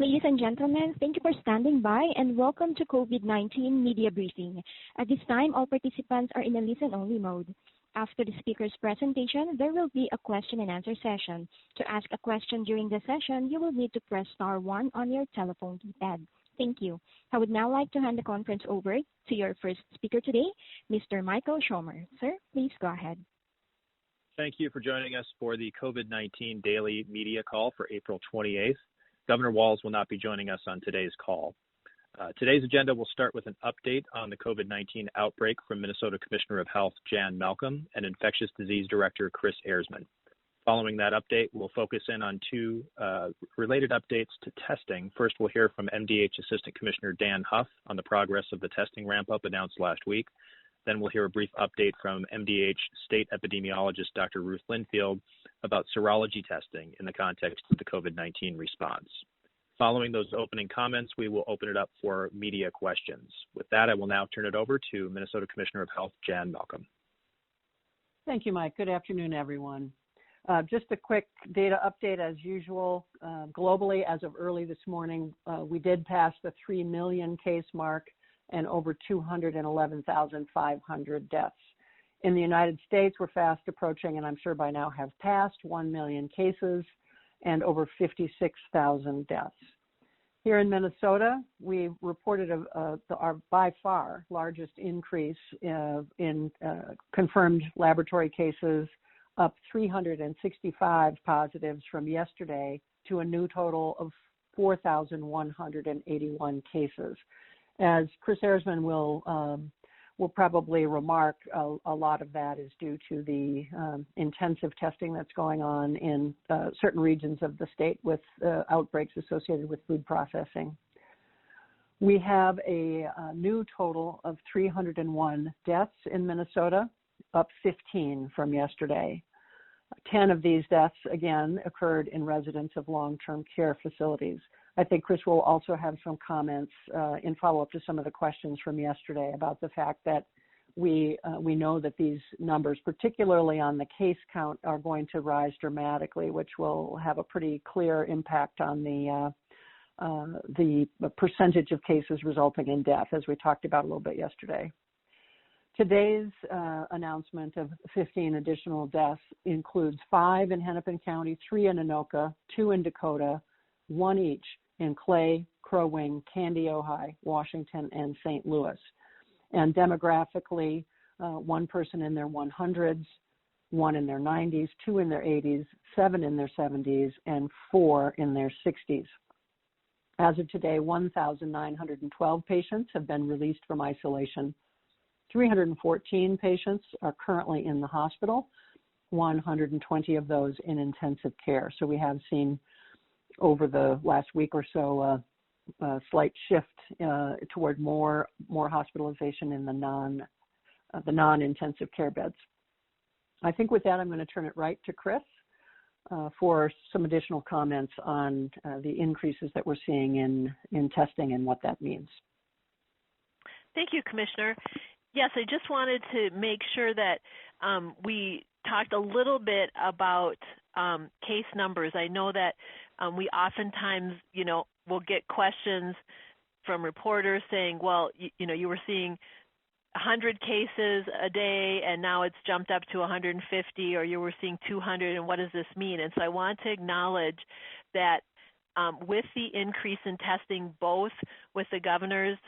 Ladies and gentlemen, thank you for standing by and welcome to COVID-19 media briefing. At this time, all participants are in a listen-only mode. After the speaker's presentation, there will be a question and answer session. To ask a question during the session, you will need to press star 1 on your telephone keypad. Thank you. I would now like to hand the conference over to your first speaker today, Mr. Michael Schomer. Sir, please go ahead. Thank you for joining us for the COVID-19 daily media call for April 28th. Governor Walz will not be joining us on today's call. Today's agenda will start with an update on the COVID-19 outbreak from Minnesota Commissioner of Health Jan Malcolm and Infectious Disease Director Kris Ehresmann. Following that update, we'll focus in on two related updates to testing. First, we'll hear from MDH Assistant Commissioner Dan Huff on the progress of the testing ramp-up announced last week. Then we'll hear a brief update from MDH State Epidemiologist Dr. Ruth Linfield about serology testing in the context of the COVID-19 response. Following those opening comments, we will open it up for media questions. With that, I will now turn it over to Minnesota Commissioner of Health Jan Malcolm. Thank you, Mike. Good afternoon, everyone. Just a quick data update as usual. Globally, as of early this morning, we did pass the 3 million case mark and over 211,500 deaths. In the United States, we're fast approaching, and I'm sure by now have passed 1 million cases and over 56,000 deaths. Here in Minnesota, we reported our by far largest increase in confirmed laboratory cases, up 365 positives from yesterday to a new total of 4,181 cases. As Kris Ehresmann will probably remark, a lot of that is due to the intensive testing that's going on in certain regions of the state with outbreaks associated with food processing. We have a new total of 301 deaths in Minnesota, up 15 from yesterday. 10 of these deaths, again, occurred in residents of long-term care facilities. I think Kris will also have some comments in follow-up to some of the questions from yesterday about the fact that we know that these numbers, particularly on the case count, are going to rise dramatically, which will have a pretty clear impact on the percentage of cases resulting in death, as we talked about a little bit yesterday. Today's announcement of 15 additional deaths includes 5 in Hennepin County, 3 in Anoka, 2 in Dakota, 1 each in Clay, Crow Wing, Candy, Ojai, Washington, and St. Louis. And demographically, 1 person in their 100s, 1 in their 90s, 2 in their 80s, 7 in their 70s, and 4 in their 60s. As of today, 1,912 patients have been released from isolation. 314 patients are currently in the hospital, 120 of those in intensive care. So we have seen over the last week or so a slight shift toward more hospitalization in the non-intensive care beds. I think with that, I'm going to turn it right to Kris for some additional comments on the increases that we're seeing in testing and what that means. Thank you, Commissioner. Yes, I just wanted to make sure that we talked a little bit about case numbers. I know that we oftentimes, will get questions from reporters saying, well, you were seeing 100 cases a day and now it's jumped up to 150, or you were seeing 200, and what does this mean? And so I want to acknowledge that with the increase in testing, both with the governor's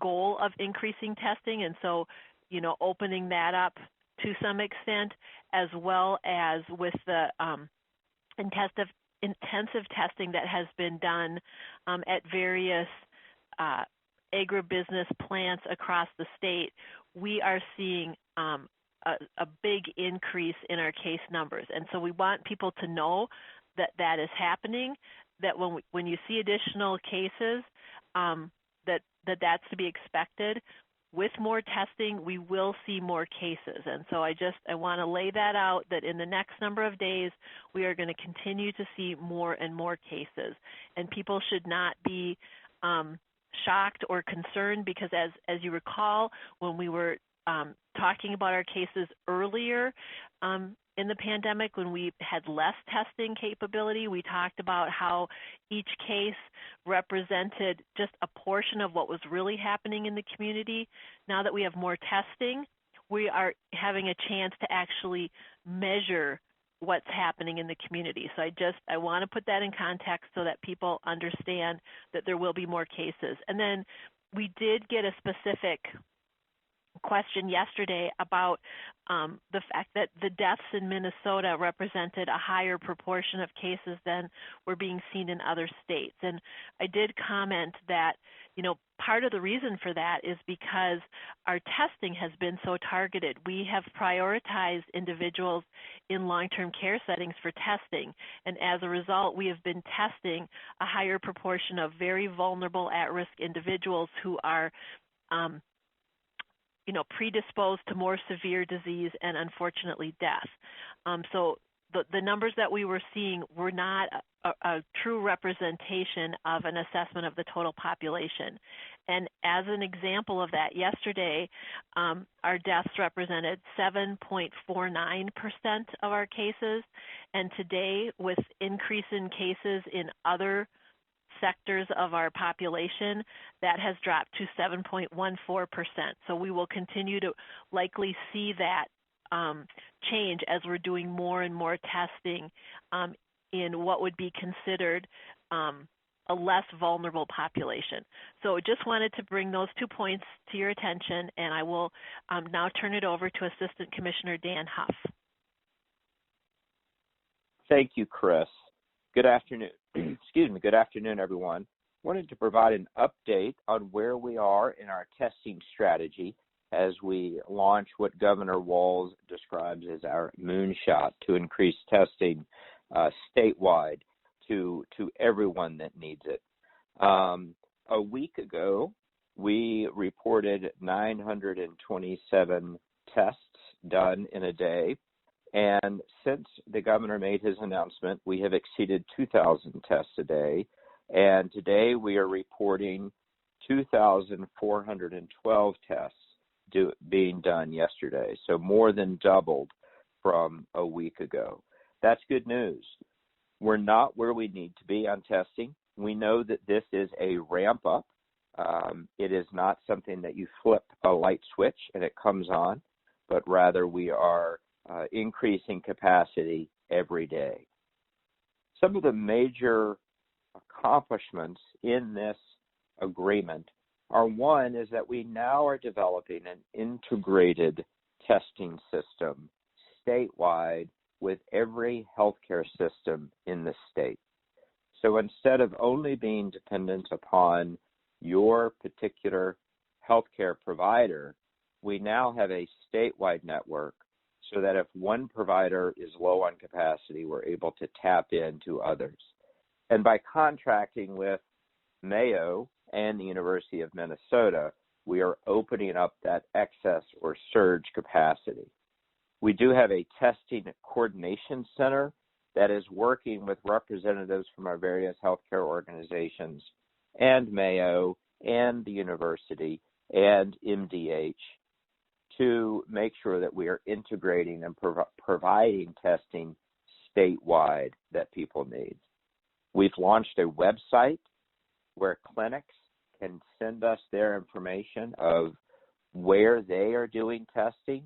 goal of increasing testing, and so, opening that up to some extent, as well as with the intensive testing that has been done at various agribusiness plants across the state, we are seeing a big increase in our case numbers. And so we want people to know that that is happening, that when you see additional cases, that's to be expected. With more testing, we will see more cases. And so I want to lay that out, that in the next number of days, we are going to continue to see more and more cases. And people should not be shocked or concerned, because as you recall, when we were talking about our cases earlier in the pandemic when we had less testing capability. We talked about how each case represented just a portion of what was really happening in the community. Now that we have more testing, we are having a chance to actually measure what's happening in the community. So I want to put that in context so that people understand that there will be more cases. And then we did get a specific question yesterday about the fact that the deaths in Minnesota represented a higher proportion of cases than were being seen in other states. And I did comment that, part of the reason for that is because our testing has been so targeted. We have prioritized individuals in long-term care settings for testing. And as a result, we have been testing a higher proportion of very vulnerable at-risk individuals who are predisposed to more severe disease and unfortunately death. So the numbers that we were seeing were not a true representation of an assessment of the total population. And as an example of that, yesterday, our deaths represented 7.49% of our cases. And today, with increase in cases in other sectors of our population, that has dropped to 7.14%. So we will continue to likely see that change as we're doing more and more testing in what would be considered a less vulnerable population. So just wanted to bring those 2 points to your attention, and I will now turn it over to Assistant Commissioner Dan Huff. Thank you, Kris. Good afternoon. Good afternoon, everyone. Wanted to provide an update on where we are in our testing strategy as we launch what Governor Walz describes as our moonshot to increase testing statewide to everyone that needs it. A week ago, we reported 927 tests done in a day. And since the governor made his announcement, we have exceeded 2,000 tests a day. And today we are reporting 2,412 tests being done yesterday. So more than doubled from a week ago. That's good news. We're not where we need to be on testing. We know that this is a ramp up. It is not something that you flip a light switch and it comes on, but rather we are increasing capacity every day. Some of the major accomplishments in this agreement are, one, is that we now are developing an integrated testing system statewide with every healthcare system in the state. So instead of only being dependent upon your particular healthcare provider, we now have a statewide network so that if one provider is low on capacity, we're able to tap into others. And by contracting with Mayo and the University of Minnesota, we are opening up that excess or surge capacity. We do have a testing coordination center that is working with representatives from our various healthcare organizations and Mayo and the university and MDH to make sure that we are integrating and providing testing statewide that people need. We've launched a website where clinics can send us their information of where they are doing testing.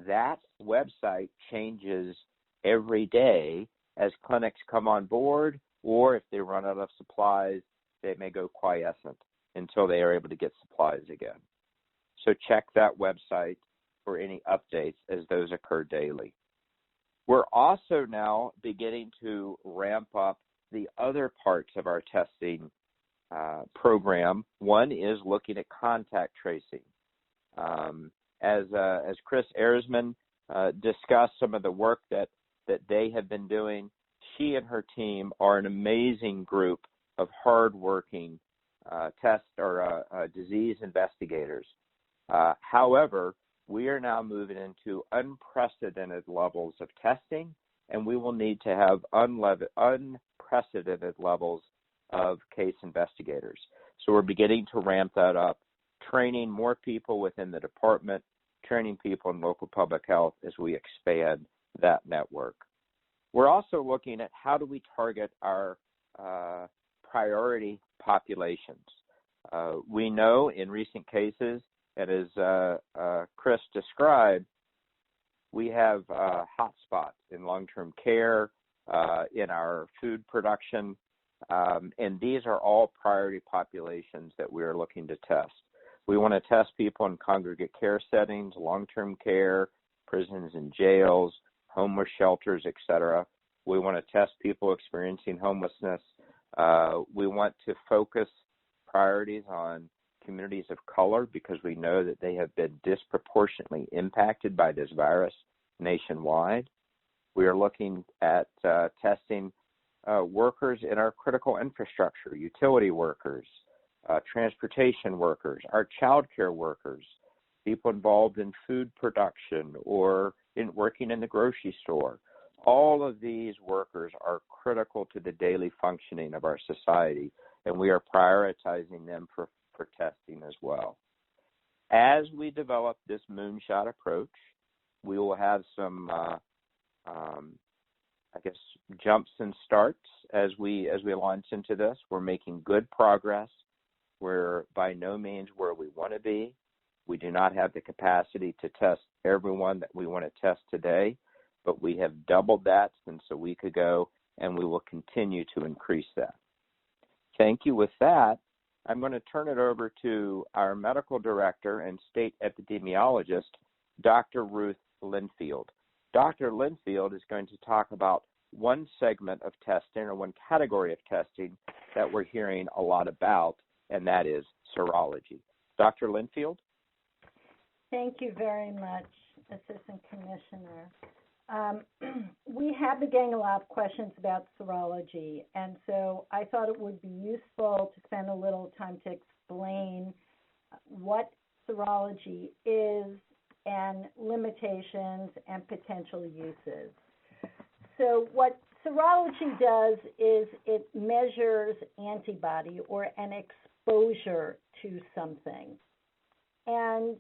That website changes every day as clinics come on board, or if they run out of supplies, they may go quiescent until they are able to get supplies again. So check that website for any updates as those occur daily. We're also now beginning to ramp up the other parts of our testing program. One is looking at contact tracing. As Kris Ehresmann discussed some of the work that they have been doing, she and her team are an amazing group of hardworking disease investigators. However, we are now moving into unprecedented levels of testing, and we will need to have unprecedented levels of case investigators. So we're beginning to ramp that up, training more people within the department, training people in local public health as we expand that network. We're also looking at how do we target our priority populations. We know in recent cases, and as Kris described, we have hotspots in long-term care, in our food production, and these are all priority populations that we are looking to test. We want to test people in congregate care settings, long-term care, prisons and jails, homeless shelters, etc. We want to test people experiencing homelessness. We want to focus priorities on communities of color because we know that they have been disproportionately impacted by this virus nationwide. We are looking at testing workers in our critical infrastructure, utility workers, transportation workers, our child care workers, people involved in food production or in working in the grocery store. All of these workers are critical to the daily functioning of our society, and we are prioritizing them for testing as well. As we develop this moonshot approach, we will have some, jumps and starts as we launch into this. We're making good progress. We're by no means where we want to be. We do not have the capacity to test everyone that we want to test today, but we have doubled that since a week ago, and we will continue to increase that. Thank you. With that, I'm going to turn it over to our medical director and state epidemiologist, Dr. Ruth Linfield. Dr. Linfield is going to talk about one segment of testing or one category of testing that we're hearing a lot about, and that is serology. Dr. Linfield? Thank you very much, Assistant Commissioner. We have been getting a lot of questions about serology, and so I thought it would be useful to spend a little time to explain what serology is and limitations and potential uses. So what serology does is it measures antibody or an exposure to something. And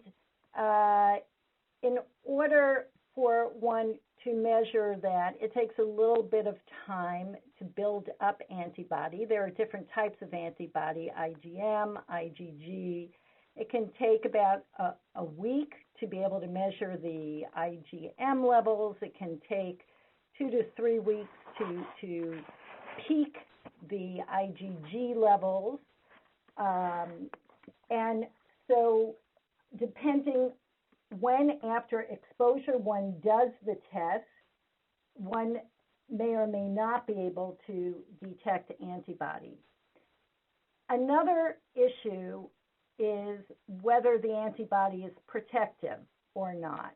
in order for one to measure that, it takes a little bit of time to build up antibody. There are different types of antibody, IgM, IgG. It can take about a week to be able to measure the IgM levels. It can take 2 to 3 weeks to peak the IgG levels. And so depending when after exposure one does the test, one may or may not be able to detect antibody. Another issue is whether the antibody is protective or not.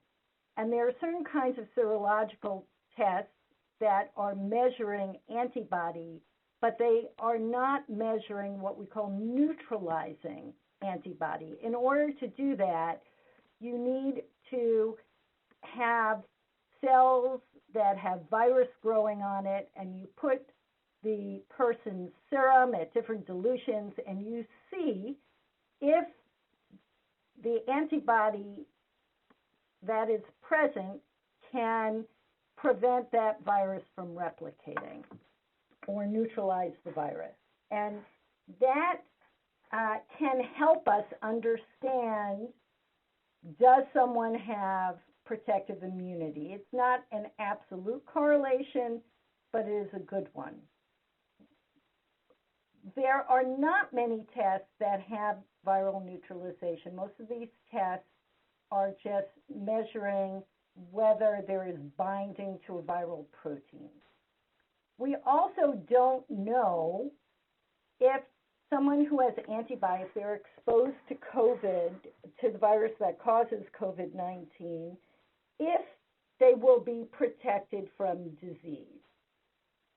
And there are certain kinds of serological tests that are measuring antibody, but they are not measuring what we call neutralizing antibody. In order to do that, you need to have cells that have virus growing on it, and you put the person's serum at different dilutions, and you see if the antibody that is present can prevent that virus from replicating or neutralize the virus. And that can help us understand, does someone have protective immunity? It's not an absolute correlation, but it is a good one. There are not many tests that have viral neutralization. Most of these tests are just measuring whether there is binding to a viral protein. We also don't know if someone who has antibodies, they're exposed to COVID, to the virus that causes COVID-19, if they will be protected from disease.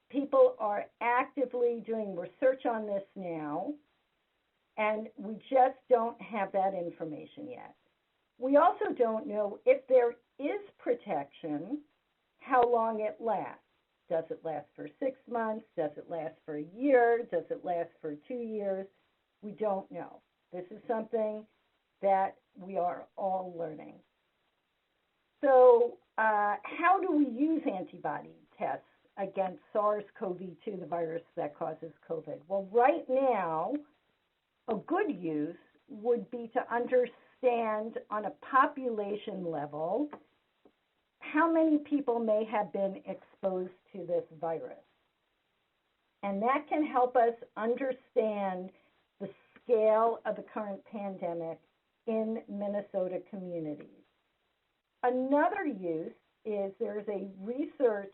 People are actively doing research on this now, and we just don't have that information yet. We also don't know if there is protection, how long it lasts. Does it last for 6 months? Does it last for a year? Does it last for 2 years? We don't know. This is something that we are all learning. So how do we use antibody tests against SARS-CoV-2, the virus that causes COVID? Well, right now, a good use would be to understand on a population level how many people may have been exposed to this virus. And that can help us understand the scale of the current pandemic in Minnesota communities. Another use is there's a research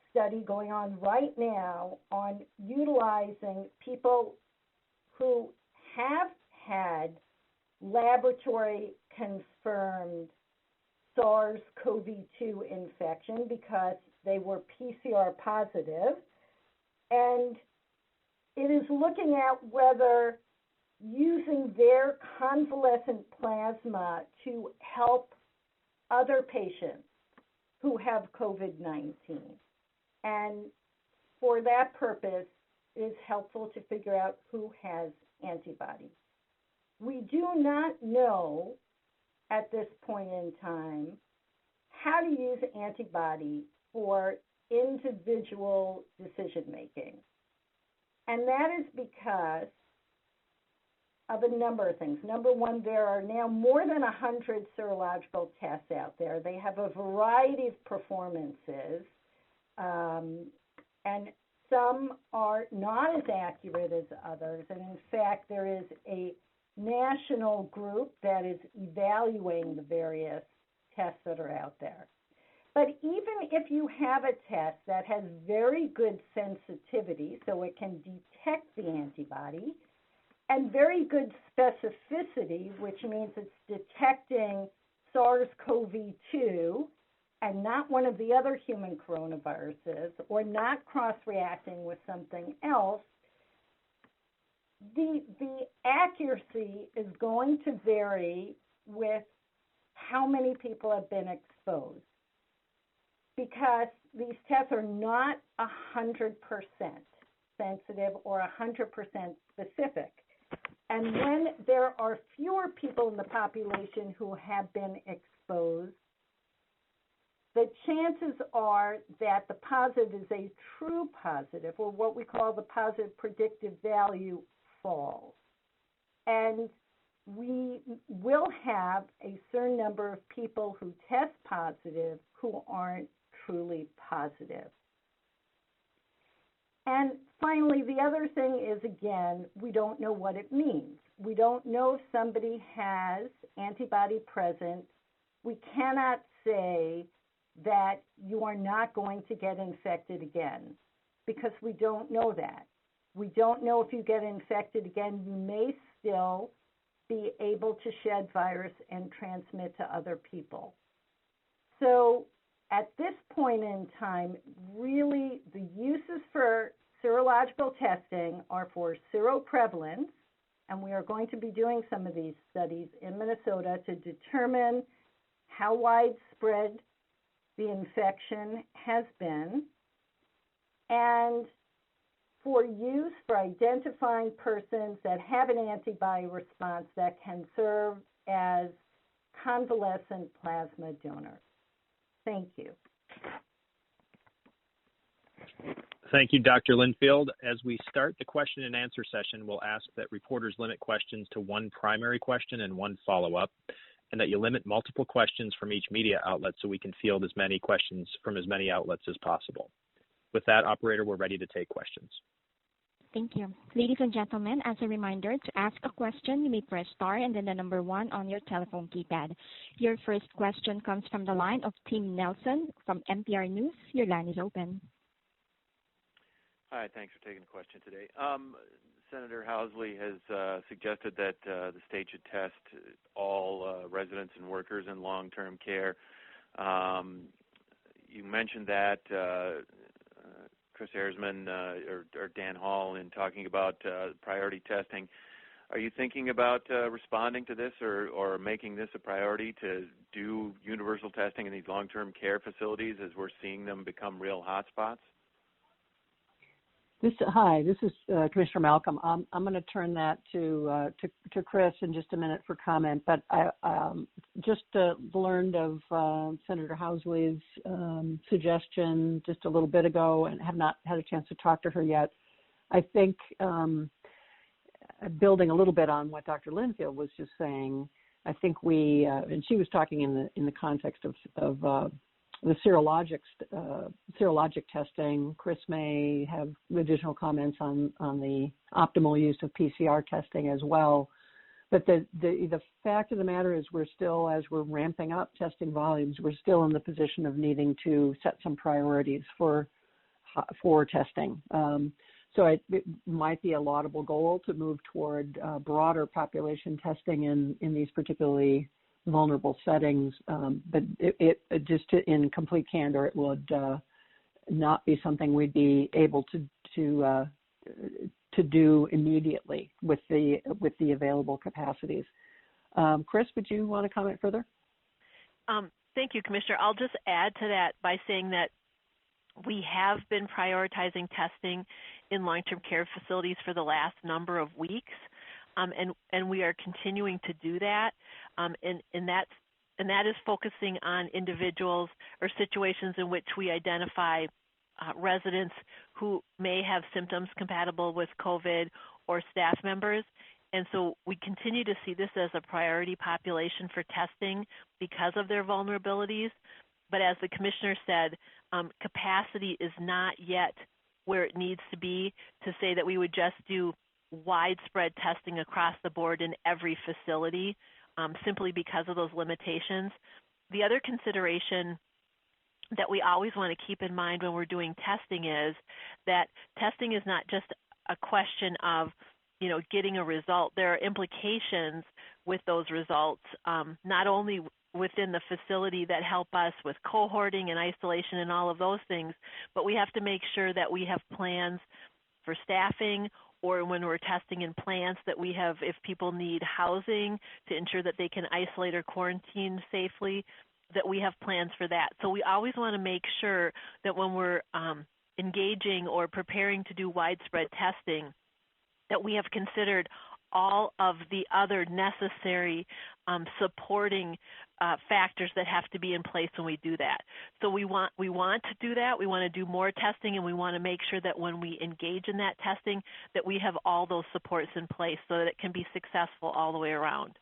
study going on right now on utilizing people who have had laboratory confirmed SARS-CoV-2 infection because they were PCR positive, and it is looking at whether using their convalescent plasma to help other patients who have COVID-19. And for that purpose, it is helpful to figure out who has antibodies. We do not know at this point in time how to use antibody for individual decision making. And that is because of a number of things. Number one, there are now more than 100 serological tests out there. They have a variety of performances, and some are not as accurate as others. And in fact, there is a national group that is evaluating the various tests that are out there. But even if you have a test that has very good sensitivity, so it can detect the antibody, and very good specificity, which means it's detecting SARS-CoV-2 and not one of the other human coronaviruses, or not cross-reacting with something else, the accuracy is going to vary with how many people have been exposed, because these tests are not 100% sensitive or 100% specific. And when there are fewer people in the population who have been exposed, the chances are that the positive is a true positive, or what we call the positive predictive value, falls. And we will have a certain number of people who test positive who aren't truly positive. And finally, the other thing is, again, we don't know what it means. We don't know if somebody has antibody present. We cannot say that you are not going to get infected again, because we don't know that. We don't know if you get infected again, you may still be able to shed virus and transmit to other people. So at this point in time, really the uses for serological testing are for seroprevalence, and we are going to be doing some of these studies in Minnesota to determine how widespread the infection has been, and for use for identifying persons that have an antibody response that can serve as convalescent plasma donors. Thank you. Thank you, Dr. Linfield. As we start the question and answer session, we'll ask that reporters limit questions to one primary question and one follow-up, and that you limit multiple questions from each media outlet so we can field as many questions from as many outlets as possible. With that, operator, we're ready to take questions. Thank you. Ladies and gentlemen, as a reminder, to ask a question, you may press star and then the number 1 on your telephone keypad. Your first question comes from the line of Tim Nelson from NPR News. Your line is open. Hi, thanks for taking the question today. Senator Housley has suggested that the state should test all residents and workers in long-term care. You mentioned that Kris Ehresmann or Dan Hall in talking about priority testing. Are you thinking about responding to this or making this a priority to do universal testing in these long-term care facilities as we're seeing them become real hotspots? Hi, this is Commissioner Malcolm. I'm going to turn that to Kris in just a minute for comment. But I just learned of Senator Housley's suggestion just a little bit ago, and have not had a chance to talk to her yet. I think building a little bit on what Dr. Linfield was just saying, I think we and she was talking in the context of the serologic testing. Kris may have additional comments on the optimal use of PCR testing as well. But the fact of the matter is, we're still, as we're ramping up testing volumes, we're still in the position of needing to set some priorities for testing. So it might be a laudable goal to move toward broader population testing in these particularly vulnerable settings, but it just in complete candor, it would not be something we'd be able to do immediately with the available capacities. Kris, would you want to comment further? Thank you, Commissioner. I'll just add to that by saying that we have been prioritizing testing in long-term care facilities for the last number of weeks, and we are continuing to do that. And that is focusing on individuals or situations in which we identify residents who may have symptoms compatible with COVID or staff members. And so we continue to see this as a priority population for testing because of their vulnerabilities. But as the Commissioner said, capacity is not yet where it needs to be to say that we would just do widespread testing across the board in every facility, simply because of those limitations. The other consideration that we always want to keep in mind when we're doing testing is that testing is not just a question of, getting a result. There are implications with those results, not only within the facility that help us with cohorting and isolation and all of those things, but we have to make sure that we have plans for staffing, or when we're testing in plants, that we have, if people need housing to ensure that they can isolate or quarantine safely, that we have plans for that. So we always want to make sure that when we're engaging or preparing to do widespread testing, that we have considered all of the other necessary supporting factors that have to be in place when we do that. So we want to do that. We want to do more testing, and we want to make sure that when we engage in that testing, that we have all those supports in place so that it can be successful all the way around.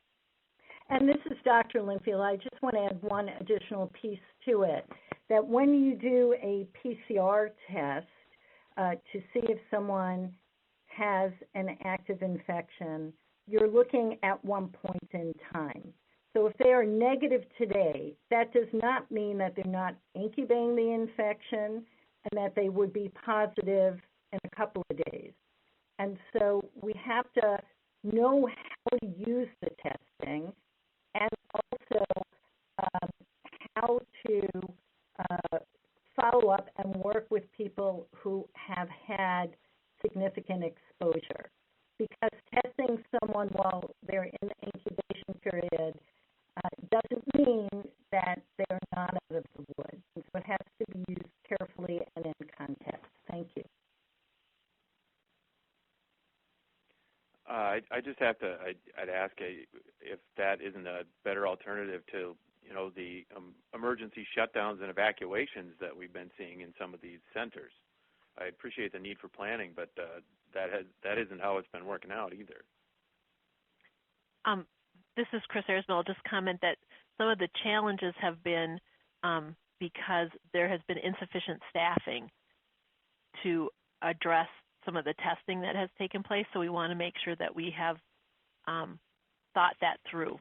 And this is Dr. Linfield. I just want to add one additional piece to it, that when you do a PCR test to see if someone has an active infection, you're looking at one point in time. So if they are negative today, that does not mean that they're not incubating the infection and that they would be positive in a couple of days. And so we have to know how to use the testing, and also how to follow up and work with people who have had significant exposure. Because testing someone while they're in the incubation period doesn't mean that they're not out of the woods. And so it has to be used carefully and in context. Thank you. I just have to, I'd ask if that isn't a better alternative to, the emergency shutdowns and evacuations that we've been seeing in some of these centers. I appreciate the need for planning, but that isn't how it's been working out either. This is Kris Ehresmann. I'll just comment that some of the challenges have been because there has been insufficient staffing to address some of the testing that has taken place. So we want to make sure that we have thought that through.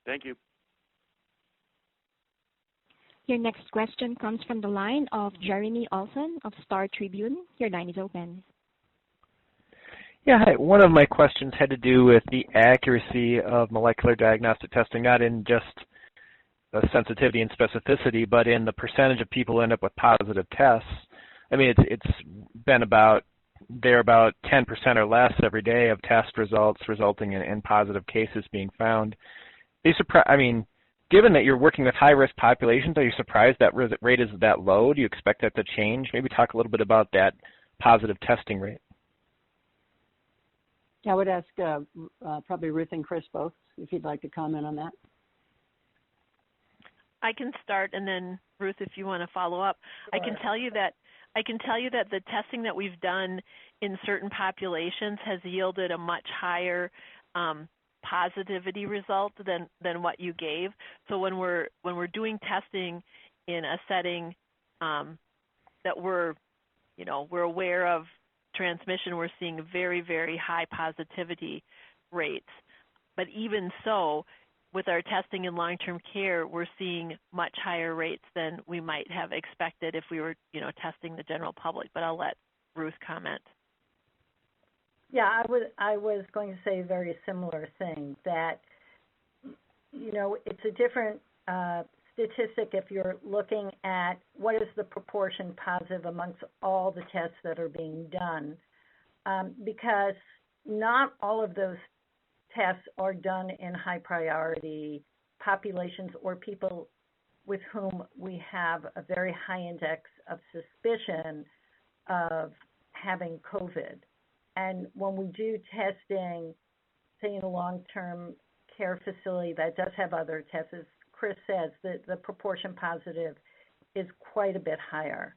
Thank you. Your next question comes from the line of Jeremy Olson of Star Tribune. Your line is open. Yeah, hi. One of my questions had to do with the accuracy of molecular diagnostic testing, not in just sensitivity and specificity, but in the percentage of people who end up with positive tests. I mean, it's been about 10% or less every day of test results resulting in positive cases being found. given that you're working with high-risk populations, are you surprised that rate is that low? Do you expect that to change? Maybe talk a little bit about that positive testing rate. I would ask probably Ruth and Kris both, if you'd like to comment on that. I can start, and then Ruth, if you want to follow up. Sure. I can tell you that the testing that we've done in certain populations has yielded a much higher positivity result than what you gave. So when we're doing testing in a setting that we're aware of transmission, we're seeing very, very high positivity rates. But even so, with our testing in long-term care, we're seeing much higher rates than we might have expected if we were, testing the general public. But I'll let Ruth comment. Yeah, I was going to say a very similar thing, that, it's a different statistic if you're looking at what is the proportion positive amongst all the tests that are being done, because not all of those tests are done in high priority populations or people with whom we have a very high index of suspicion of having COVID. And when we do testing, say in a long-term care facility that does have other tests, as Kris says, the proportion positive is quite a bit higher.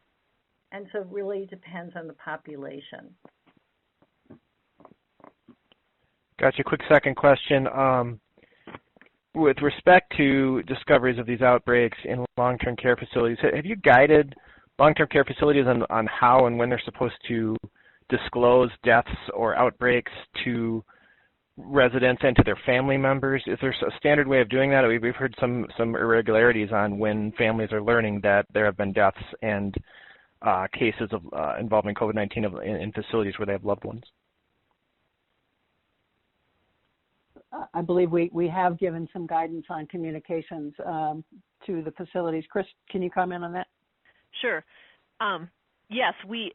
And so it really depends on the population. Gotcha. Quick second question. With respect to discoveries of these outbreaks in long-term care facilities, have you guided long-term care facilities on how and when they're supposed to disclose deaths or outbreaks to residents and to their family members? Is there a standard way of doing that? We've heard some irregularities on when families are learning that there have been deaths and cases of involving COVID-19 in facilities where they have loved ones. I believe we have given some guidance on communications to the facilities. Kris, can you comment on that? Sure. Yes, we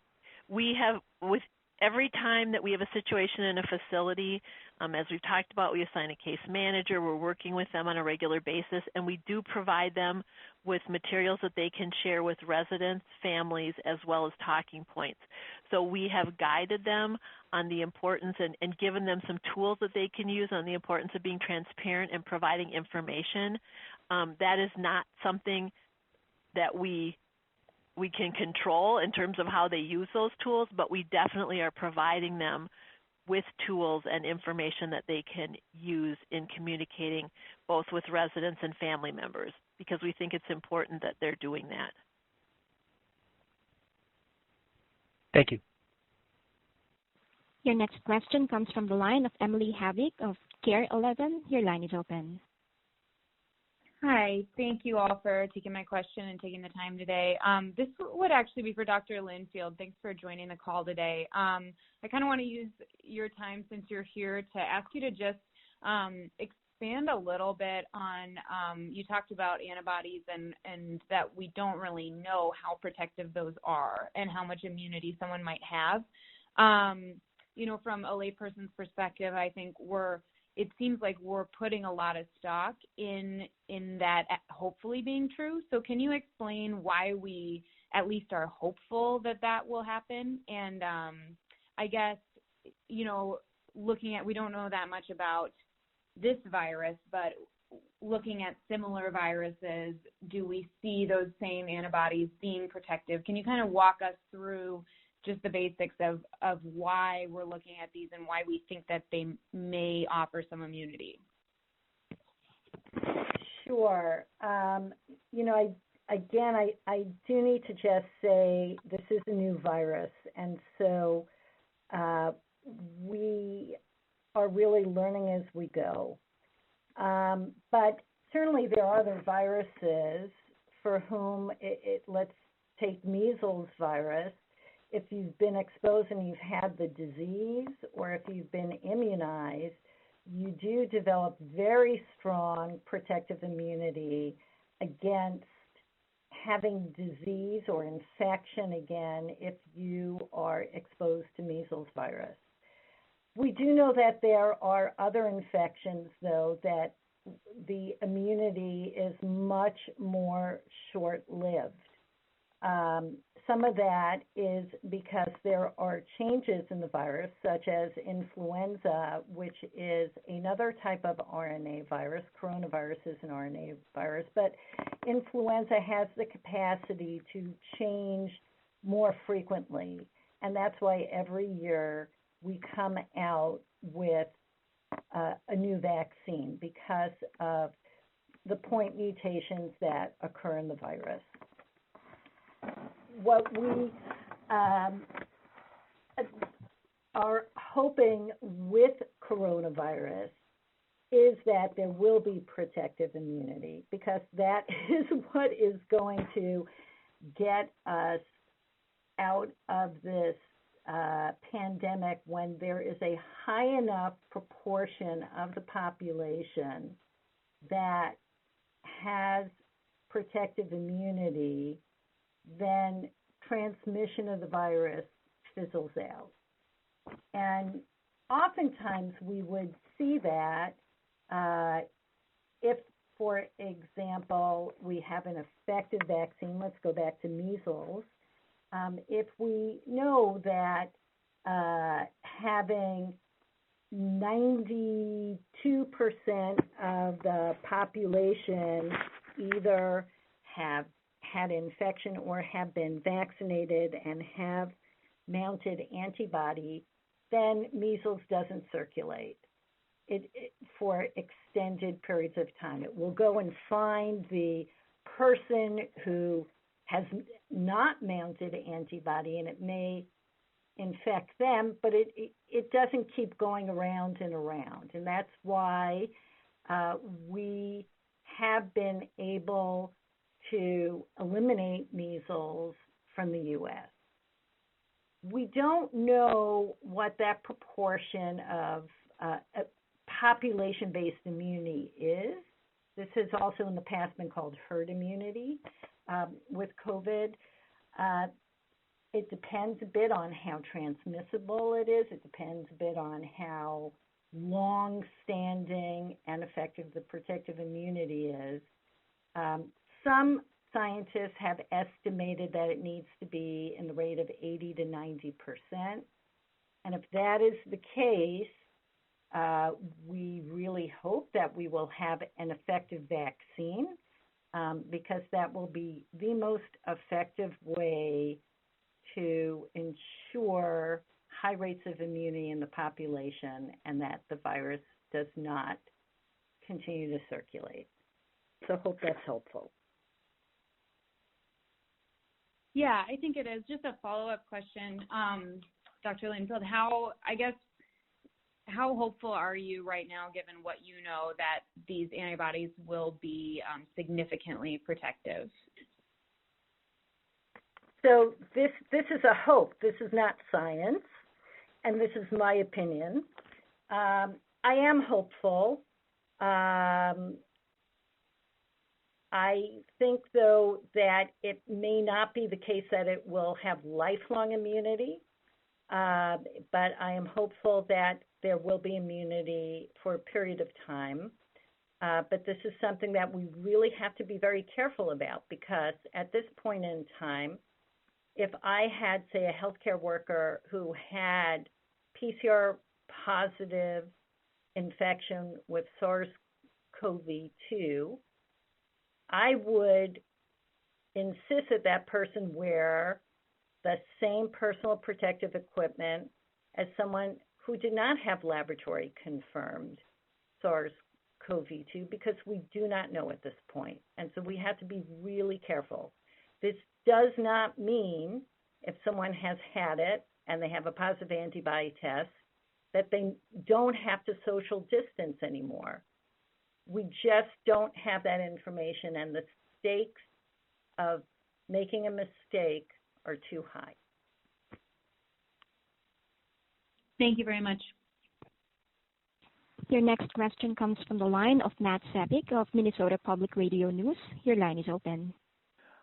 have, with every time that we have a situation in a facility, as we've talked about, we assign a case manager. We're working with them on a regular basis, and we do provide them with materials that they can share with residents, families, as well as talking points. So we have guided them on the importance and given them some tools that they can use on the importance of being transparent and providing information. That is not something that we can control in terms of how they use those tools, but we definitely are providing them with tools and information that they can use in communicating both with residents and family members, because we think it's important that they're doing that. Thank you. Your next question comes from the line of Emily Havoc of Care 11. Your line is open. Hi, thank you all for taking my question and taking the time today. This would actually be for Dr. Linfield. Thanks for joining the call today. I kind of want to use your time since you're here to ask you to just expand a little bit on, you talked about antibodies and that we don't really know how protective those are and how much immunity someone might have. From a layperson's perspective, I think it seems like we're putting a lot of stock in that hopefully being true. So can you explain why we at least are hopeful that will happen? And I guess, looking at, we don't know that much about this virus, but looking at similar viruses, do we see those same antibodies being protective? Can you kind of walk us through just the basics of why we're looking at these and why we think that they may offer some immunity? Sure. I do need to just say this is a new virus, and so we are really learning as we go. But certainly there are other viruses for whom let's take measles virus. If you've been exposed and you've had the disease, or if you've been immunized, you do develop very strong protective immunity against having disease or infection again if you are exposed to measles virus. We do know that there are other infections, though, that the immunity is much more short-lived. Some of that is because there are changes in the virus, such as influenza, which is another type of RNA virus. Coronavirus is an RNA virus, but influenza has the capacity to change more frequently. And that's why every year we come out with a new vaccine because of the point mutations that occur in the virus. What we are hoping with coronavirus is that there will be protective immunity, because that is what is going to get us out of this pandemic, when there is a high enough proportion of the population that has protective immunity, then transmission of the virus fizzles out. And oftentimes we would see that if, for example, we have an effective vaccine, let's go back to measles, if we know that having 92% of the population either have had infection or have been vaccinated and have mounted antibody, then measles doesn't circulate for extended periods of time. It will go and find the person who has not mounted antibody, and it may infect them, but it doesn't keep going around and around. And that's why we have been able to eliminate measles from the U.S. We don't know what that proportion of population-based immunity is. This has also in the past been called herd immunity with COVID. It depends a bit on how transmissible it is. It depends a bit on how long-standing and effective the protective immunity is. Some scientists have estimated that it needs to be in the rate of 80 to 90%. And if that is the case, we really hope that we will have an effective vaccine, because that will be the most effective way to ensure high rates of immunity in the population and that the virus does not continue to circulate. So I hope that's helpful. Yeah, I think it is. Just a follow-up question, Dr. Linfield, how hopeful are you right now, given what you know, that these antibodies will be significantly protective? So this is a hope. This is not science, and this is my opinion. I am hopeful. I think, though, that it may not be the case that it will have lifelong immunity, but I am hopeful that there will be immunity for a period of time. But this is something that we really have to be very careful about, because at this point in time, if I had, say, a healthcare worker who had PCR positive infection with SARS-CoV-2, I would insist that that person wear the same personal protective equipment as someone who did not have laboratory confirmed SARS-CoV-2, because we do not know at this point. And so we have to be really careful. This does not mean if someone has had it and they have a positive antibody test that they don't have to social distance anymore. We just don't have that information, and the stakes of making a mistake are too high. Thank you very much. Your next question comes from the line of Matt Sapik of Minnesota Public Radio News. Your line is open.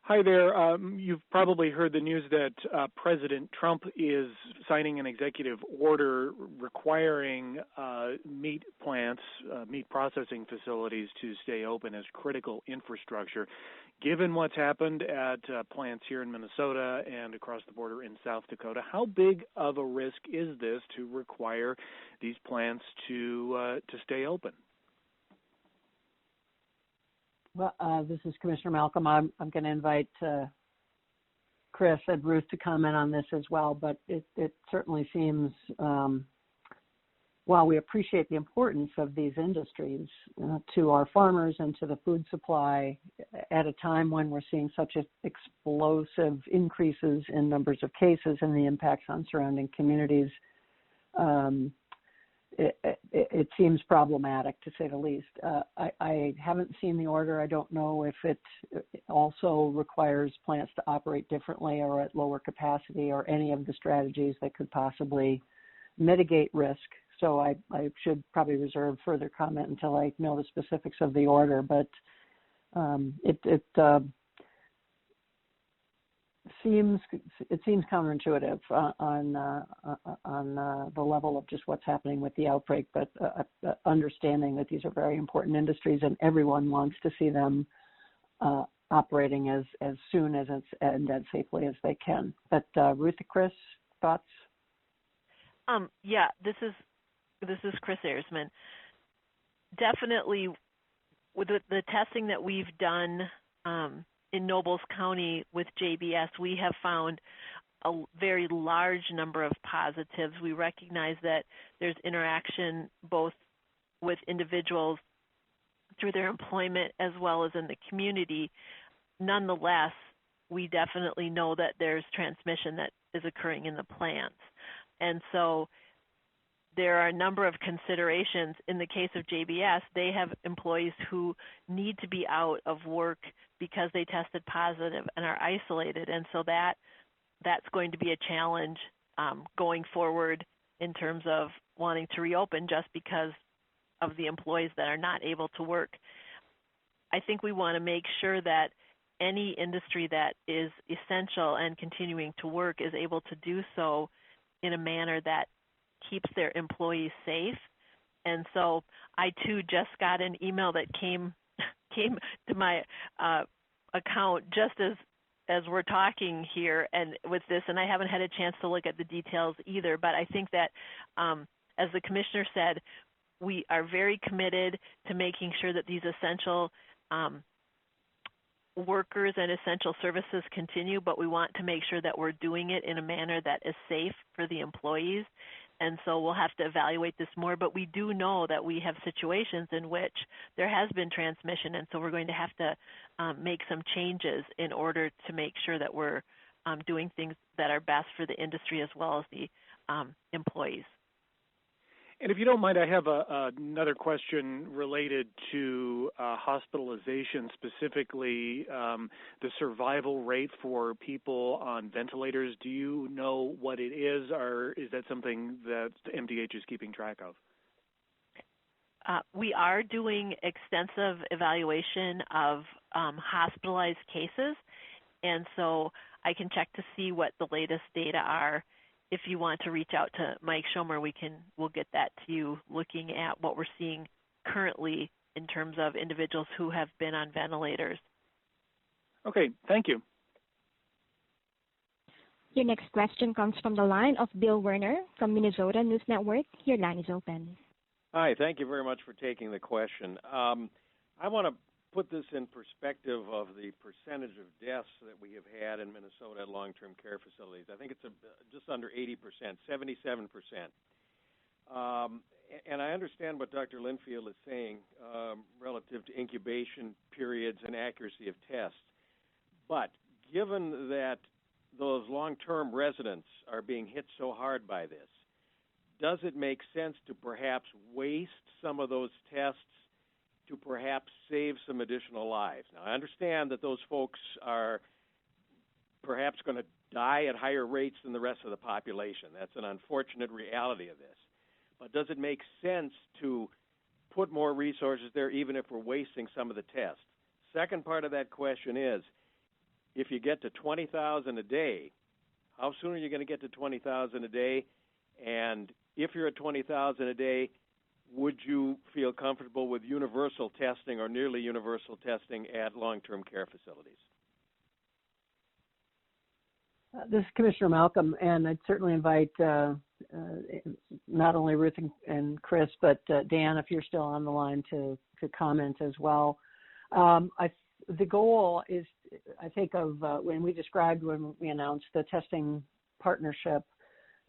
Hi there. You've probably heard the news that President Trump is signing an executive order requiring meat plants, meat processing facilities to stay open as critical infrastructure. Given what's happened at plants here in Minnesota and across the border in South Dakota, how big of a risk is this to require these plants to stay open? Well, this is Commissioner Malcolm. I'm going to invite Kris and Ruth to comment on this as well, but it certainly seems, while we appreciate the importance of these industries to our farmers and to the food supply at a time when we're seeing such explosive increases in numbers of cases and the impacts on surrounding communities, it seems problematic, to say the least. I haven't seen the order. I don't know if it also requires plants to operate differently or at lower capacity or any of the strategies that could possibly mitigate risk. So I should probably reserve further comment until I know the specifics of the order. But it seems counterintuitive on the level of just what's happening with the outbreak, but understanding that these are very important industries and everyone wants to see them operating as soon as and as safely as they can. But Ruth, Kris, thoughts? Yeah, this is Kris Ehresmann. Definitely, with the testing that we've done in Nobles County with JBS, we have found a very large number of positives. We recognize that there's interaction both with individuals through their employment as well as in the community. Nonetheless, we definitely know that there's transmission that is occurring in the plants. And so there are a number of considerations. In the case of JBS, they have employees who need to be out of work because they tested positive and are isolated. And so that's going to be a challenge going forward in terms of wanting to reopen just because of the employees that are not able to work. I think we want to make sure that any industry that is essential and continuing to work is able to do so in a manner that keeps their employees safe. And so I too just got an email that came to my account just as we're talking here and with this, and I haven't had a chance to look at the details either, but I think that as the commissioner said, we are very committed to making sure that these essential workers and essential services continue, but we want to make sure that we're doing it in a manner that is safe for the employees. And so we'll have to evaluate this more, but we do know that we have situations in which there has been transmission, and so we're going to have to make some changes in order to make sure that we're doing things that are best for the industry as well as the employees. And if you don't mind, I have another question related to hospitalization, specifically the survival rate for people on ventilators. Do you know what it is, or is that something that MDH is keeping track of? We are doing extensive evaluation of hospitalized cases, and so I can check to see what the latest data are. If you want to reach out to Mike Schomer, we'll get that to you, looking at what we're seeing currently in terms of individuals who have been on ventilators. Okay, thank you. Your next question comes from the line of Bill Werner from Minnesota News Network. Your line is open. Hi, thank you very much for taking the question. I want to put this in perspective of the percentage of deaths that we have had in Minnesota at long-term care facilities. I think it's just under 80%, 77%. And I understand what Dr. Linfield is saying relative to incubation periods and accuracy of tests. But given that those long-term residents are being hit so hard by this, does it make sense to perhaps waste some of those tests to perhaps save some additional lives? Now, I understand that those folks are perhaps going to die at higher rates than the rest of the population. That's an unfortunate reality of this. But does it make sense to put more resources there even if we're wasting some of the tests? Second part of that question is, if you get to 20,000 a day, how soon are you going to get to 20,000 a day? And if you're at 20,000 a day, would you feel comfortable with universal testing or nearly universal testing at long-term care facilities? This is Commissioner Malcolm, and I'd certainly invite not only Ruth and Kris, but Dan, if you're still on the line, to comment as well. The goal is, I think, of when we described when we announced the testing partnership,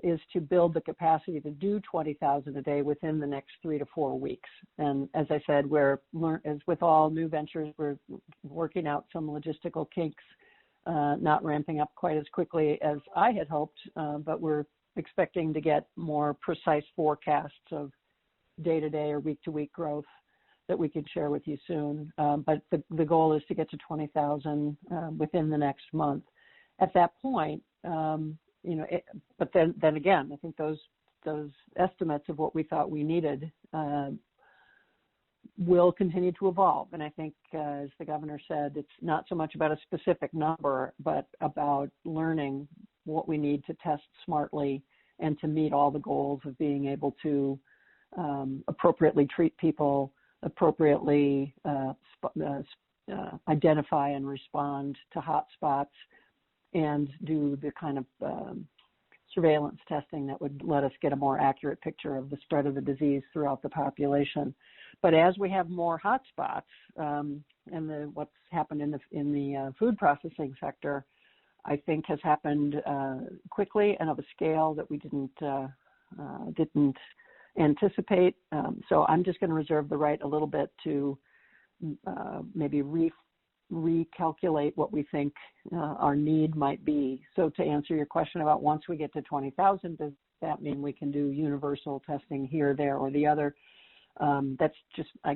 is to build the capacity to do 20,000 a day within the next 3 to 4 weeks. And as I said, as with all new ventures, we're working out some logistical kinks, not ramping up quite as quickly as I had hoped, but we're expecting to get more precise forecasts of day-to-day or week-to-week growth that we can share with you soon. But the goal is to get to 20,000 within the next month. At that point, but then again, I think those estimates of what we thought we needed will continue to evolve. And I think, as the governor said, it's not so much about a specific number, but about learning what we need to test smartly and to meet all the goals of being able to appropriately treat people, appropriately identify and respond to hot spots, and do the kind of surveillance testing that would let us get a more accurate picture of the spread of the disease throughout the population. But as we have more hot spots, and what's happened in the food processing sector, I think has happened quickly and of a scale that we didn't anticipate. So I'm just going to reserve the right a little bit to maybe recalculate what we think our need might be. So to answer your question about once we get to 20,000, does that mean we can do universal testing here, there, or the other? That's just, I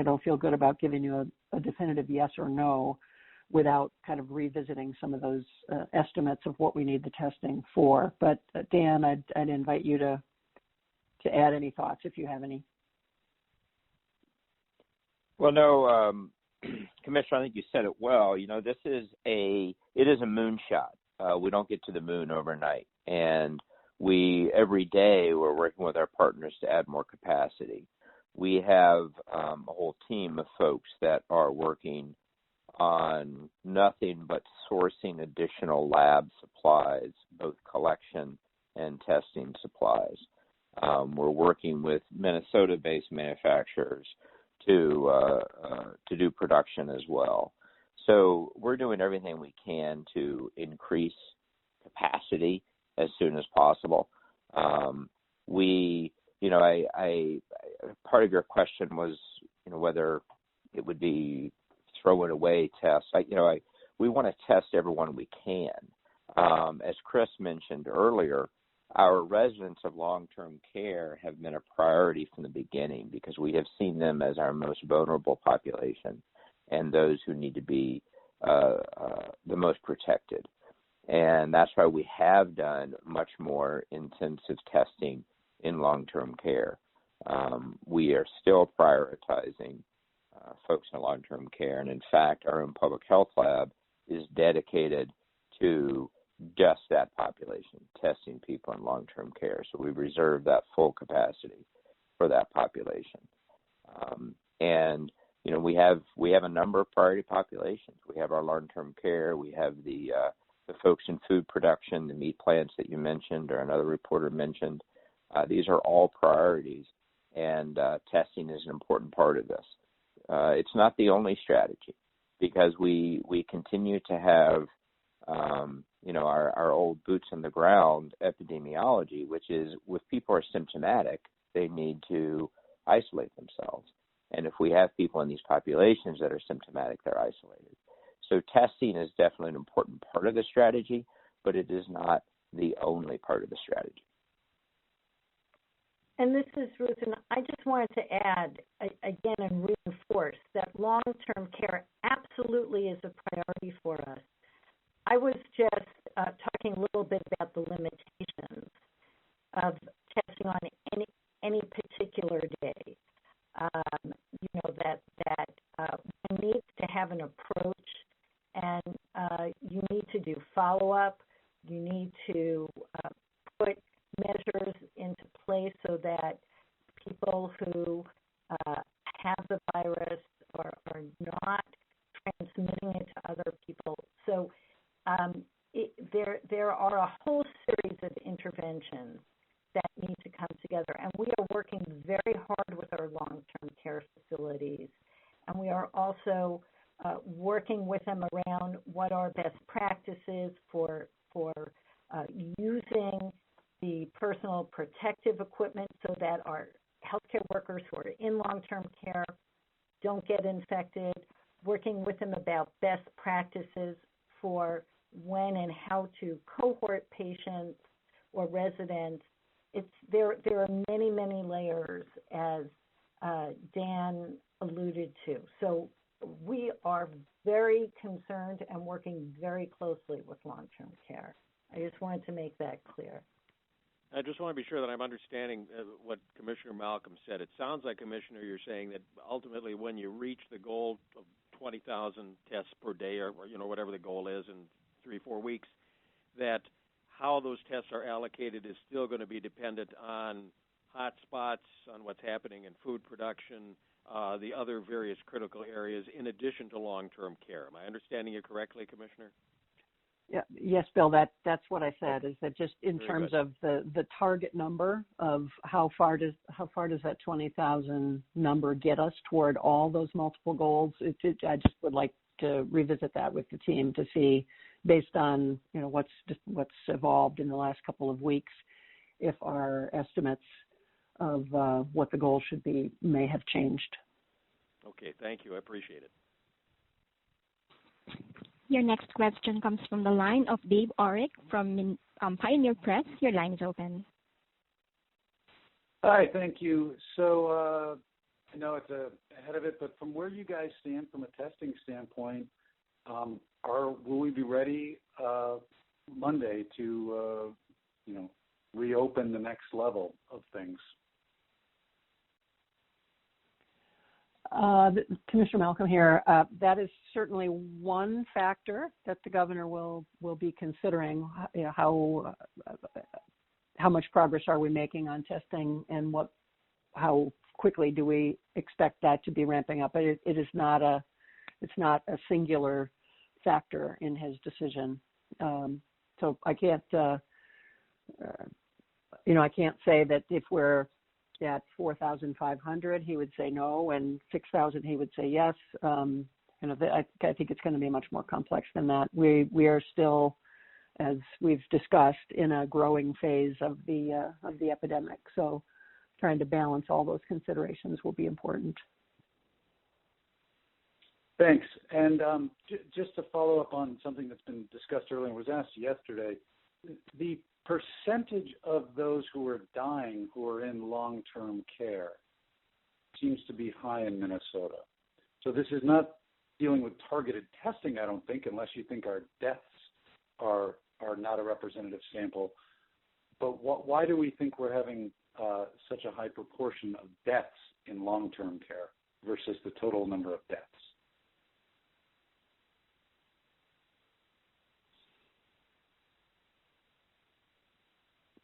don't feel good about giving you a definitive yes or no without kind of revisiting some of those estimates of what we need the testing for. But Dan, I'd invite you to add any thoughts if you have any. Well, no, Commissioner, I think you said it well. It is a moonshot. We don't get to the moon overnight, and every day we're working with our partners to add more capacity. We have a whole team of folks that are working on nothing but sourcing additional lab supplies, both collection and testing supplies. We're working with Minnesota-based manufacturers to do production as well. So we're doing everything we can to increase capacity as soon as possible. Part of your question was, whether it would be throwing away tests. We want to test everyone we can. As Kris mentioned earlier, our residents of long-term care have been a priority from the beginning because we have seen them as our most vulnerable population and those who need to be the most protected. And that's why we have done much more intensive testing in long-term care. We are still prioritizing folks in long-term care. And in fact, our own public health lab is dedicated to just that population, testing people in long-term care. So we've reserved that full capacity for that population. We have a number of priority populations. We have our long-term care. We have the folks in food production, the meat plants that you mentioned or another reporter mentioned. These are all priorities, and testing is an important part of this. It's not the only strategy because we continue to have our old boots on the ground epidemiology, which is if people are symptomatic, they need to isolate themselves. And if we have people in these populations that are symptomatic, they're isolated. So testing is definitely an important part of the strategy, but it is not the only part of the strategy. And this is Ruth, and I just wanted to add, again, and reinforce that long-term care absolutely is a priority for us. I was just talking a little bit about the limitations of testing on any particular day. That one needs to have an approach and follow-up. You need to put measures into place so that people who have the virus are not transmitting it to other people. So there are a whole series of interventions that need to come together, and we are working very hard with our long-term care facilities, and we are also working with them around what are best practices for using the personal protective equipment so that our healthcare workers who are in long-term care don't get infected, working with them about best practices for when and how to cohort patients or residents. There are many, many layers, as Dan alluded to. So we are very concerned and working very closely with long-term care. I just wanted to make that clear. I just want to be sure that I'm understanding what Commissioner Malcolm said. It sounds like, Commissioner, you're saying that ultimately when you reach the goal of 20,000 tests per day or whatever the goal is in 3-4 weeks, that how those tests are allocated is still going to be dependent on hot spots, on what's happening in food production, the other various critical areas in addition to long-term care. Am I understanding you correctly, Commissioner? Yeah, yes, Bill, that's what I said, is that just in Very terms good. of the target number of how far does that 20,000 number get us toward all those multiple goals. I just would like to revisit that with the team to see, based on what's evolved in the last couple of weeks, if our estimates of what the goal should be may have changed. Okay, thank you. I appreciate it. Your next question comes from the line of Dave Orick from Pioneer Press. Your line is open. Hi, thank you. So I know it's ahead of it, but from where you guys stand from a testing standpoint, will we be ready Monday to reopen the next level of things? Commissioner Malcolm here. That is certainly one factor that the governor will be considering. How much progress are we making on testing, and how quickly do we expect that to be ramping up? It is not a singular factor in his decision. So I can't I can't say that if we're at 4,500, he would say no, and 6,000, he would say yes. I think it's going to be much more complex than that. We are still, as we've discussed, in a growing phase of the epidemic. So trying to balance all those considerations will be important. Thanks. And just to follow up on something that's been discussed earlier and was asked yesterday, the percentage of those who are dying who are in long-term care seems to be high in Minnesota. So this is not dealing with targeted testing, I don't think, unless you think our deaths are not a representative sample. But why do we think we're having such a high proportion of deaths in long-term care versus the total number of deaths?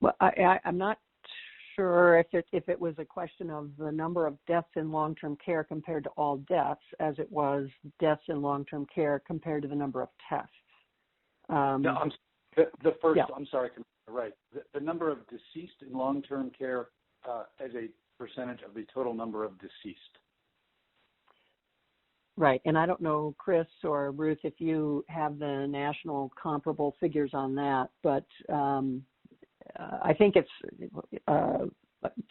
Well, I'm not sure if it was a question of the number of deaths in long-term care compared to all deaths, as it was deaths in long-term care compared to the number of tests. No, the first. Yeah. I'm sorry. Right. The number of deceased in long-term care as a percentage of the total number of deceased. Right, and I don't know, Kris or Ruth, if you have the national comparable figures on that, but I think it's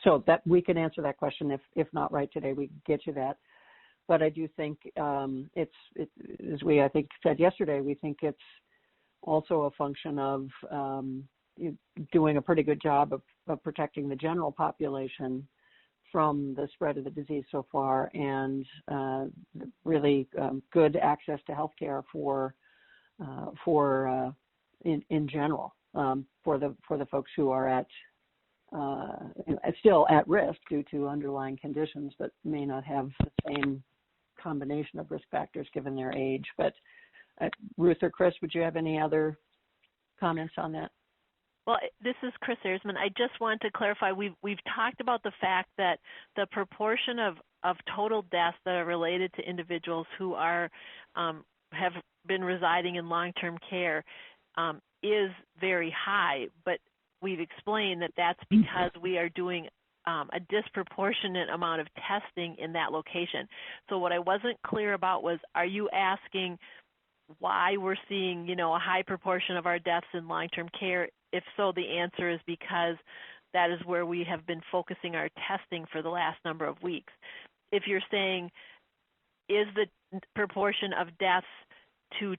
so that we can answer that question. If not right today, we can get you that. But I do think it's as we I think said yesterday. We think it's also a function of doing a pretty good job of protecting the general population from the spread of the disease so far, and really good access to health care for in general. For the folks who are still at risk due to underlying conditions, but may not have the same combination of risk factors given their age. But Ruth or Kris, would you have any other comments on that. Well, this is Kris Ehresmann. I just want to clarify, we've talked about the fact that the proportion of total deaths that are related to individuals who are have been residing in long-term care is very high, but we've explained that that's because we are doing a disproportionate amount of testing in that location. So what I wasn't clear about was, are you asking why we're seeing, a high proportion of our deaths in long-term care? If so, the answer is because that is where we have been focusing our testing for the last number of weeks. If you're saying, is the proportion of deaths to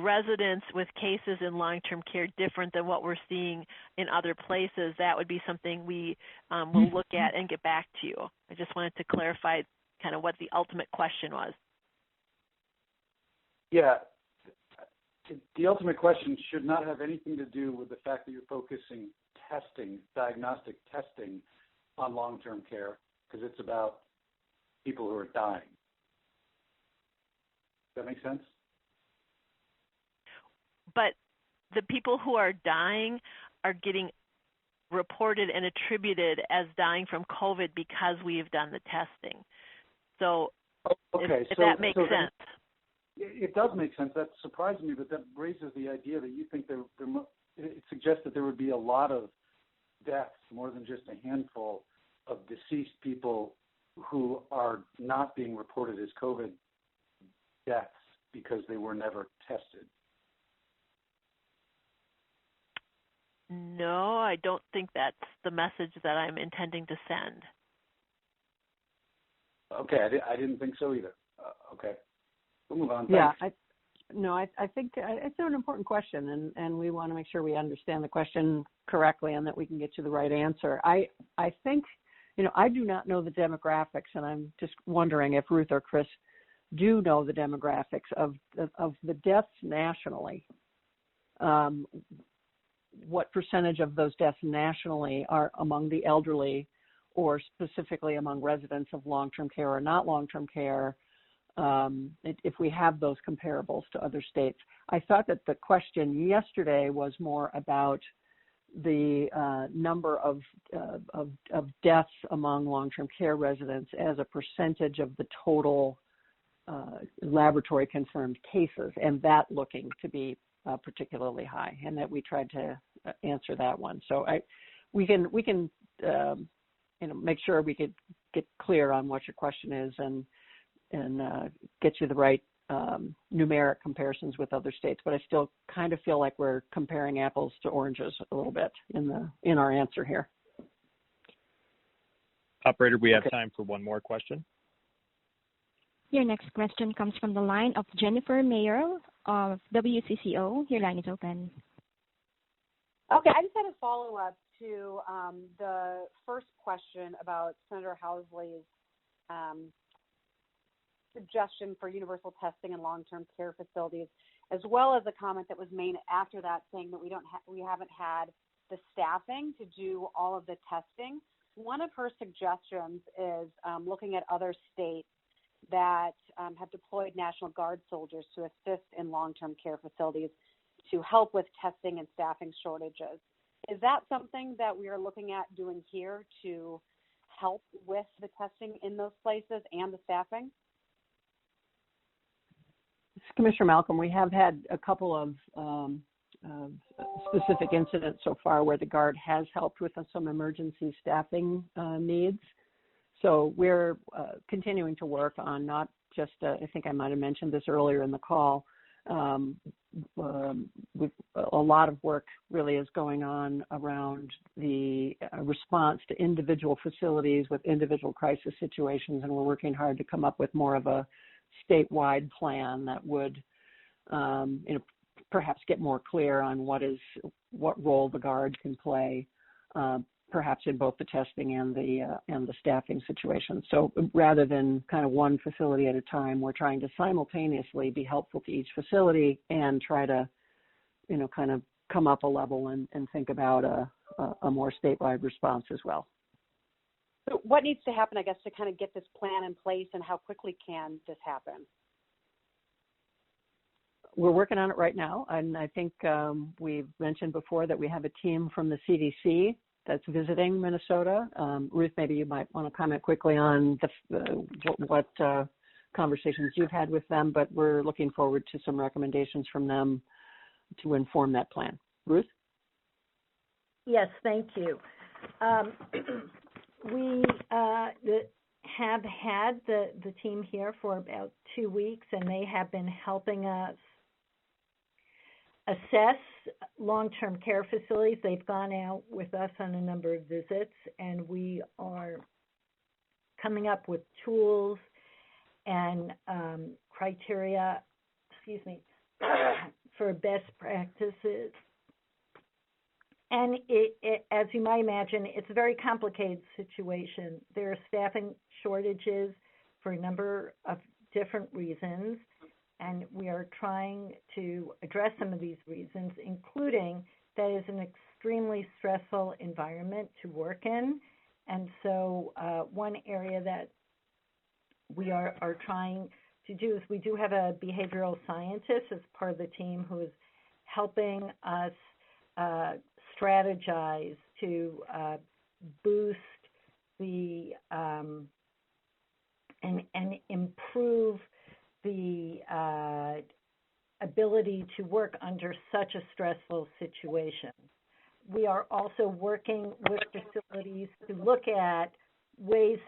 residents with cases in long-term care different than what we're seeing in other places, that would be something we will look at and get back to you. I just wanted to clarify kind of what the ultimate question was. Yeah. The ultimate question should not have anything to do with the fact that you're focusing diagnostic testing on long-term care, because it's about people who are dying. Does that make sense? But the people who are dying are getting reported and attributed as dying from COVID because we have done the testing. So if that makes sense. It does make sense. That surprised me, but that raises the idea that you think it suggests that there would be a lot of deaths, more than just a handful of deceased people who are not being reported as COVID deaths because they were never tested. No, I don't think that's the message that I'm intending to send. Okay, I didn't think so either. Okay. We'll move on. Yeah, I think it's an important question, and we want to make sure we understand the question correctly and that we can get you the right answer. I think, I do not know the demographics, and I'm just wondering if Ruth or Kris do know the demographics of the deaths nationally. What percentage of those deaths nationally are among the elderly, or specifically among residents of long-term care or not long-term care? If we have those comparables to other states. I thought that the question yesterday was more about the number of deaths among long-term care residents as a percentage of the total laboratory confirmed cases, and that looking to be particularly high, and that we tried to answer that one. So we can make sure we could get clear on what your question is and get you the right numeric comparisons with other states. But I still kind of feel like we're comparing apples to oranges a little bit in our answer here. Operator, we have time for one more question. Your next question comes from the line of Jennifer Mayer of WCCO. Your line is open. Okay, I just had a follow-up to the first question about Senator Housley's suggestion for universal testing in long-term care facilities, as well as a comment that was made after that saying that we haven't had the staffing to do all of the testing. One of her suggestions is looking at other states that have deployed National Guard soldiers to assist in long-term care facilities to help with testing and staffing shortages. Is that something that we are looking at doing here to help with the testing in those places and the staffing? Commissioner Malcolm, we have had a couple of specific incidents so far where the Guard has helped with some emergency staffing needs. So we're continuing to work on not just, I think I might have mentioned this earlier in the call, with a lot of work really is going on around the response to individual facilities with individual crisis situations, and we're working hard to come up with more of a statewide plan that would perhaps get more clear on what role the Guard can play, perhaps in both the testing and the staffing situation. So rather than kind of one facility at a time, we're trying to simultaneously be helpful to each facility and try to, kind of come up a level and think about a more statewide response as well. So what needs to happen, I guess, to kind of get this plan in place, and how quickly can this happen? we're working on it right now, and I think we've mentioned before that we have a team from the CDC that's visiting Minnesota. Ruth, maybe you might want to comment quickly on what conversations you've had with them, but we're looking forward to some recommendations from them to inform that plan. Ruth? Yes, thank you. We have had the team here for about 2 weeks, and they have been helping us assess long-term care facilities. They've gone out with us on a number of visits, and we are coming up with tools and criteria, for best practices. And as you might imagine, it's a very complicated situation. There are staffing shortages for a number of different reasons, and we are trying to address some of these reasons, including that is an extremely stressful environment to work in. And so one area that we are trying to do is we do have a behavioral scientist as part of the team who is helping us strategize to boost the and improve the ability to work under such a stressful situation. We are also working with facilities to look at ways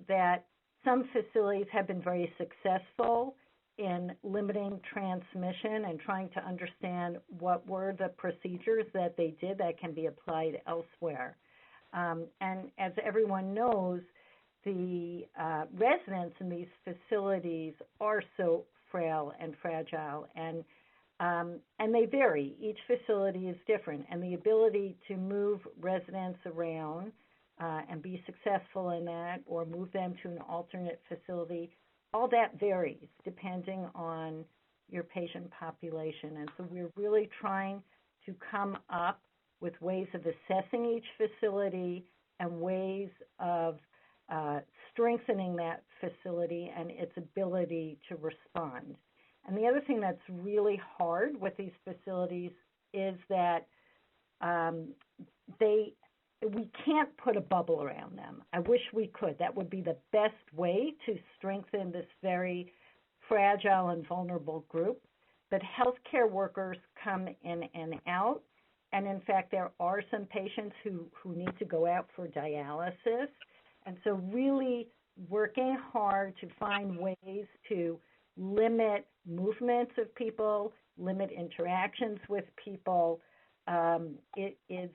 that some facilities have been very successful in limiting transmission and trying to understand what were the procedures that they did that can be applied elsewhere. And as everyone knows, the residents in these facilities are so frail and fragile, and they vary. Each facility is different, and the ability to move residents around and be successful in that, or move them to an alternate facility, all that varies depending on your patient population. And so we're really trying to come up with ways of assessing each facility and ways of strengthening that facility and its ability to respond. And the other thing that's really hard with these facilities is that we can't put a bubble around them. I wish we could. That would be the best way to strengthen this very fragile and vulnerable group. But healthcare workers come in and out. And in fact, there are some patients who need to go out for dialysis. And so really working hard to find ways to limit movements of people, limit interactions with people, it is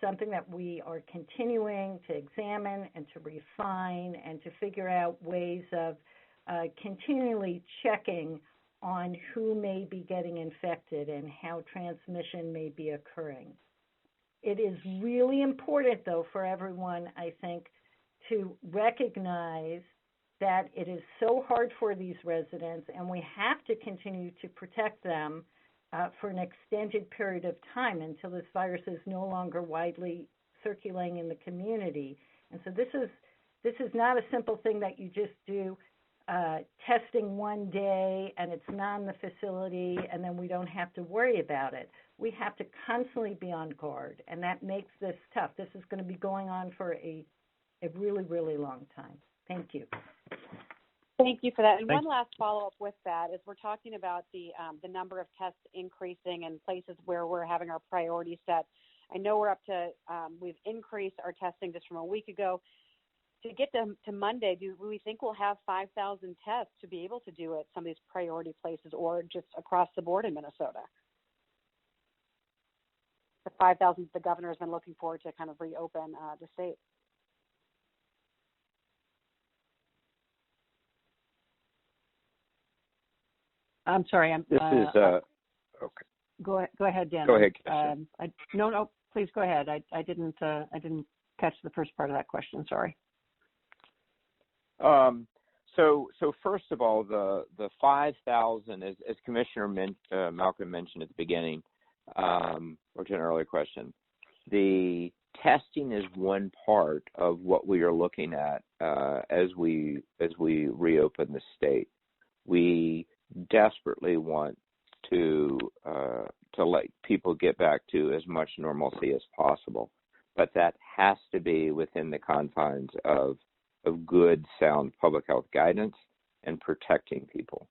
something that we are continuing to examine and to refine and to figure out ways of continually checking on who may be getting infected and how transmission may be occurring. It is really important, though, for everyone, I think, to recognize that it is so hard for these residents, and we have to continue to protect them for an extended period of time until this virus is no longer widely circulating in the community. And so this is not a simple thing that you just do testing one day and it's not in the facility and then we don't have to worry about it. We have to constantly be on guard, and that makes this tough. This is going to be going on for a really, really long time. Thank you. Thank you for that. And one last follow-up with that is we're talking about the number of tests increasing in places where we're having our priorities set. I know we're up to, we've increased our testing just from a week ago. To get to Monday, do we think we'll have 5,000 tests to be able to do at some of these priority places or just across the board in Minnesota? The 5,000 the governor has been looking forward to kind of reopen the state. I'm sorry. Okay. Go ahead, Dan. Go ahead. No, please go ahead. I didn't catch the first part of that question. Sorry. So first of all, the 5,000, as Commissioner Malcolm mentioned at the beginning, or to an earlier question, the testing is one part of what we are looking at as we reopen the state. We desperately want to let people get back to as much normalcy as possible. But that has to be within the confines of good, sound public health guidance and protecting people.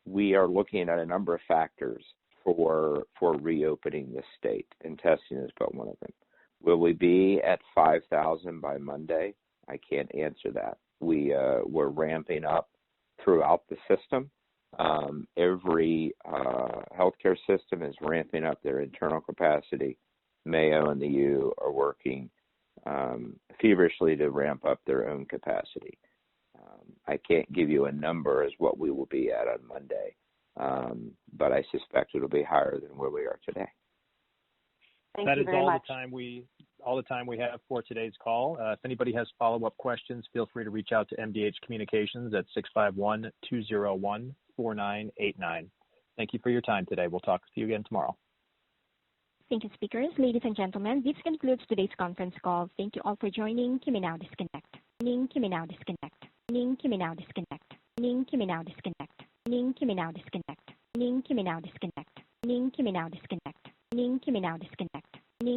We are looking at a number of factors for reopening the state, and testing is but one of them. Will we be at 5,000 by Monday? I can't answer that. We're ramping up throughout the system. Every healthcare system is ramping up their internal capacity. Mayo and the U are working feverishly to ramp up their own capacity. I can't give you a number as what we will be at on Monday, but I suspect it'll be higher than where we are today. Thank that you is very all much. all the time we have for today's call. If anybody has follow-up questions, feel free to reach out to MDH Communications at 651-201-4989. Thank you for your time today. We'll talk to you again tomorrow. Thank you, speakers. Ladies and gentlemen, this concludes today's conference call. Thank you all for joining. You may now disconnect. You may now disconnect. You may now disconnect. You may now disconnect. You may now disconnect. You may now disconnect. You may now disconnect. You may now disconnect.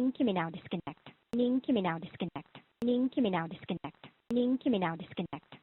You may now disconnect. You may now disconnect. You may now disconnect. You may now disconnect. You may now disconnect.